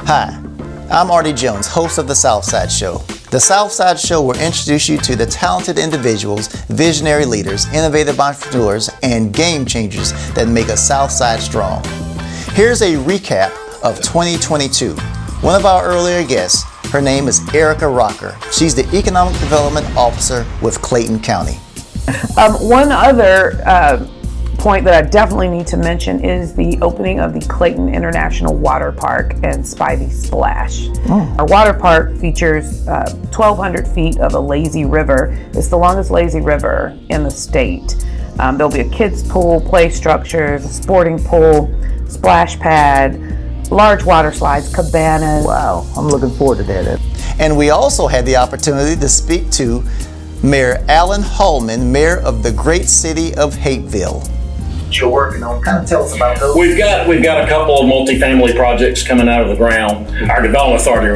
Hi, I'm Artie Jones, host of the Southside Show. The Southside Show will introduce you to the talented individuals, visionary leaders, innovative entrepreneurs, and game changers that make a Southside strong. Here's a recap of 2022. One of our earlier guests, her name is Erica Rocker. She's the Economic Development Officer with Clayton County. One other point that I definitely need to mention is the opening of the Clayton International Water Park and Spivey Splash. Our water park features 1,200 feet of a lazy river. It's the longest lazy river in the state. There'll be a kids pool, play structures, a sporting pool, splash pad, large water slides, cabanas. Wow, I'm looking forward to that. And we also had the opportunity to speak to Mayor Alan Hallman, mayor of the great city of Hapeville. You're working on, kind of tell us about those. We've got a couple of multifamily projects coming out of the ground. Our development authority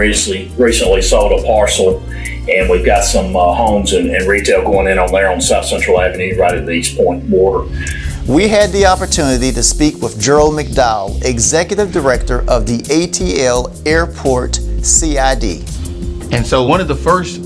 recently sold a parcel, and we've got some homes and retail going in on there on South Central Avenue, right at the East Point border. We had the opportunity to speak with Gerald McDowell, Executive Director of the ATL Airport CID. And so one of the first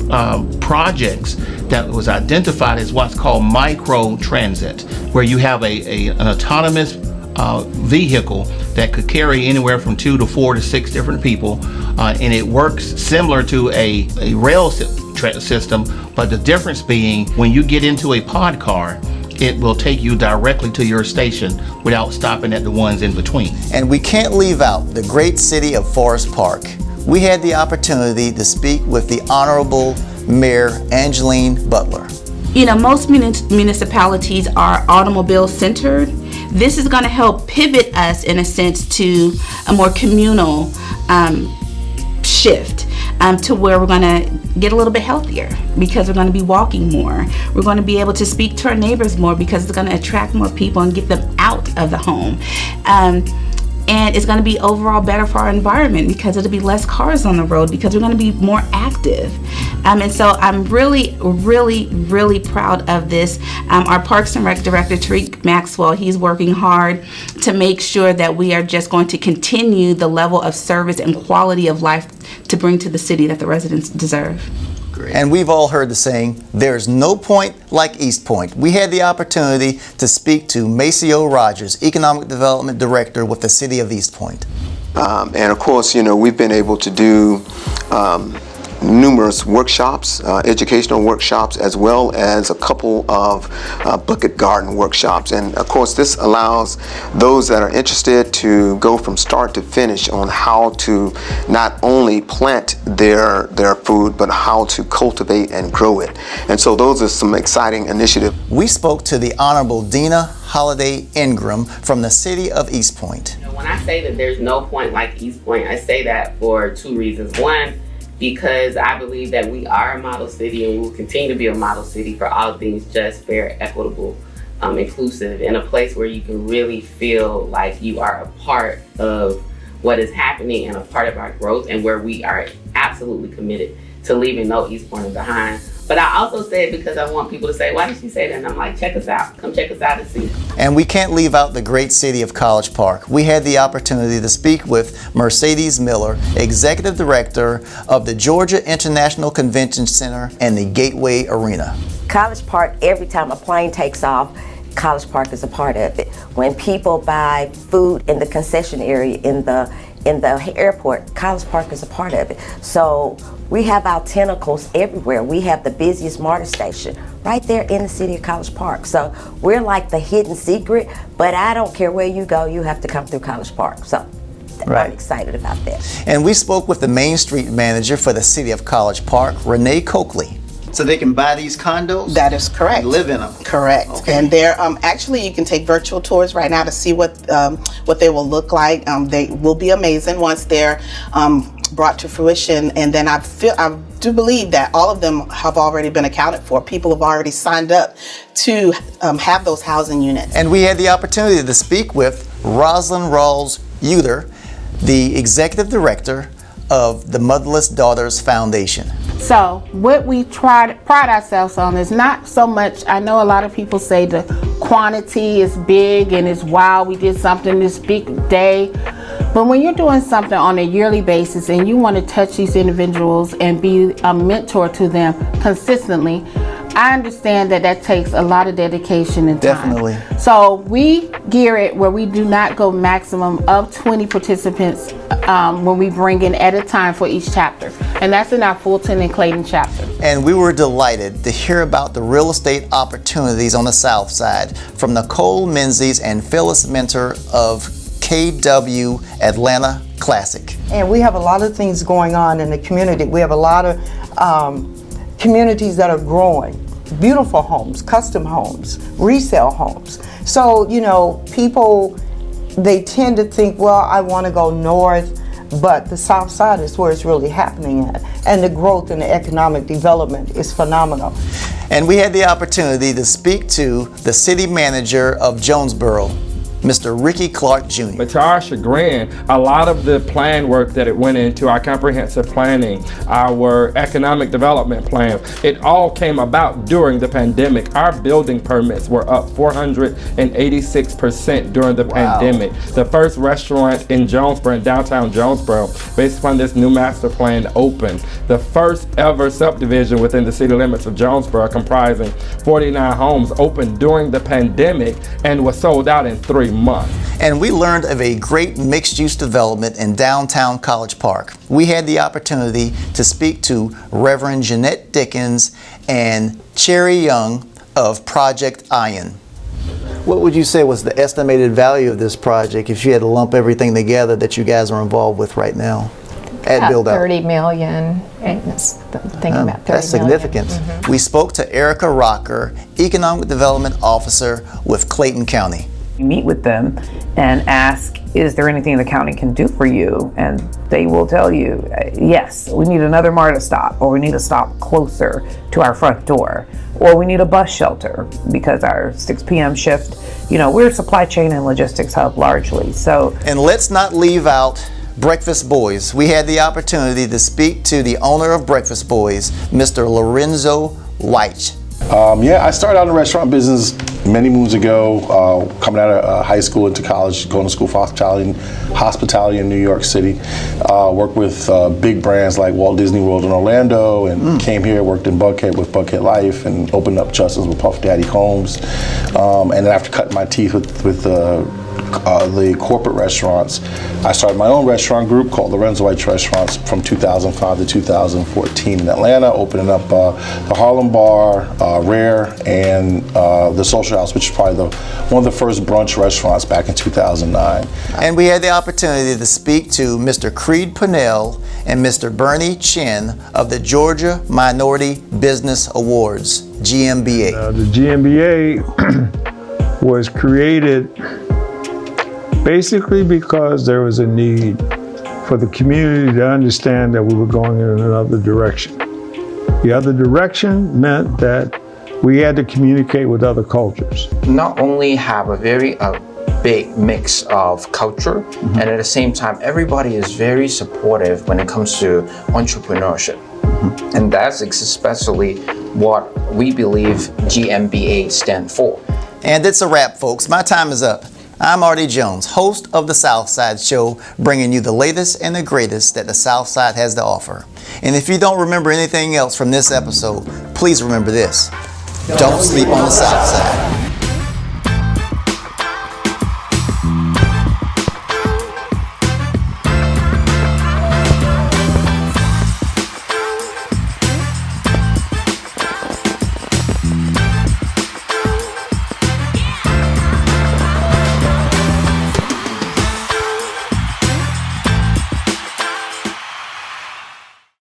projects that was identified is what's called micro transit, where you have an autonomous vehicle that could carry anywhere from 2 to 4 to 6 different people, and it works similar to a rail system, but the difference being when you get into a pod car, it will take you directly to your station without stopping at the ones in between. And we can't leave out the great city of Forest Park. We had the opportunity to speak with the Honorable Mayor Angeline Butler. You know, most municipalities are automobile centered. This is going to help pivot us in a sense to a more communal shift to where we're going to get a little bit healthier because we're going to be walking more. We're going to be able to speak to our neighbors more because it's going to attract more people and get them out of the home. And it's going to be overall better for our environment because it'll be less cars on the road because we're going to be more active. And so I'm really, really, really proud of this. Our Parks and Rec Director, Tariq Maxwell, he's working hard to make sure that we are just going to continue the level of service and quality of life to bring to the city that the residents deserve. And we've all heard the saying, there's no point like East Point. We had the opportunity to speak to Maceo Rogers, Economic Development Director with the City of East Point. And of course, you know, we've been able to do numerous workshops, educational workshops, as well as a couple of bucket garden workshops. And of course, this allows those that are interested to go from start to finish on how to not only plant their food, but how to cultivate and grow it. And so those are some exciting initiatives. We spoke to the Honorable Dina Holiday Ingram from the City of East Point. When I say that there's no point like East Point, I say that for 2 reasons. One, because I believe that we are a model city and we will continue to be a model city for all things just, fair, equitable, inclusive, and a place where you can really feel like you are a part of what is happening and a part of our growth, and where we are absolutely committed to leaving no East Pointer behind. But I also say it because I want people to say, why did she say that? And I'm like, check us out. Come check us out and see. And we can't leave out the great city of College Park. We had the opportunity to speak with Mercedes Miller, Executive Director of the Georgia International Convention Center and the Gateway Arena. College Park, every time a plane takes off, College Park is a part of it. When people buy food in the concession area in the airport, College Park is a part of it. So we have our tentacles everywhere. We have the busiest MARTA station right there in the city of College Park. So we're like the hidden secret, but I don't care where you go, you have to come through College Park. So right. I'm excited about that. And we spoke with the Main Street Manager for the city of College Park, Renee Coakley. So they can buy these condos? That is correct. And live in them? Correct. Okay. And they're actually, you can take virtual tours right now to see what they will look like. They will be amazing once they're brought to fruition. And then I do believe that all of them have already been accounted for. People have already signed up to have those housing units. And we had the opportunity to speak with Rosalind Rawls-Uter, the Executive Director of the Motherless Daughters Foundation. So what we pride ourselves on is not so much, I know a lot of people say the quantity is big and it's wow, we did something this big day, But when you're doing something on a yearly basis and you want to touch these individuals and be a mentor to them consistently, I understand that that takes a lot of dedication and time. Definitely. So we gear it where we do not go maximum of 20 participants when we bring in at a time for each chapter. And that's in our Fulton and Clayton chapter. And we were delighted to hear about the real estate opportunities on the South Side from Nicole Menzies and Phyllis Mentor of KW Atlanta Classic. And we have a lot of things going on in the community. We have a lot of communities that are growing. Beautiful homes, custom homes, resale homes. So, you know, people, they tend to think, well, I want to go north, but the South Side is where it's really happening at. And the growth and the economic development is phenomenal. And we had the opportunity to speak to the city manager of Jonesboro, Mr. Ricky Clark Jr. But to our chagrin, a lot of the plan work that it went into, our comprehensive planning, our economic development plan, it all came about during the pandemic. Our building permits were up 486% during the pandemic. The first restaurant in Jonesboro, in downtown Jonesboro, based upon this new master plan, opened. The first ever subdivision within the city limits of Jonesboro, comprising 49 homes, opened during the pandemic and was sold out in 3 months. And we learned of a great mixed-use development in downtown College Park. We had the opportunity to speak to Reverend Jeanette Dickens and Cherry Young of Project Iron. What would you say was the estimated value of this project if you had to lump everything together that you guys are involved with right now at build out? 30 million. Thinking about 30 that's significant. million. We spoke to Erica Rocker, Economic Development Officer with Clayton County. You meet with them and ask, is there anything the county can do for you? And they will tell you, yes, we need another MARTA stop, or we need a stop closer to our front door, or we need a bus shelter because our 6 p.m. shift, you know, we're a supply chain and logistics hub largely. So, and let's not leave out Breakfast Boys. We had the opportunity to speak to the owner of Breakfast Boys, Mr. Lorenzo White. Yeah, I started out in the restaurant business many moons ago, coming out of high school into college, going to school for hospitality in New York City. Worked with big brands like Walt Disney World in Orlando, and came here, worked in Buckhead with Buckhead Life, and opened up Justin's with Puff Daddy Combs. And then after cutting my teeth with the corporate restaurants, I started my own restaurant group called Lorenzo White Restaurants from 2005 to 2014 in Atlanta, opening up the Harlem Bar, Rare, and the Social House, which is probably one of the first brunch restaurants back in 2009. And we had the opportunity to speak to Mr. Creed Pennell and Mr. Bernie Chin of the Georgia Minority Business Awards, GMBA. The GMBA was created basically because there was a need for the community to understand that we were going in another direction. The other direction meant that we had to communicate with other cultures. Not only have a very big mix of culture, and at the same time, everybody is very supportive when it comes to entrepreneurship. And that's especially what we believe GMBA stands for. And it's a wrap, folks. My time is up. I'm Artie Jones, host of the Southside Show, bringing you the latest and the greatest that the Southside has to offer. And if you don't remember anything else from this episode, please remember this. Don't sleep on the Southside.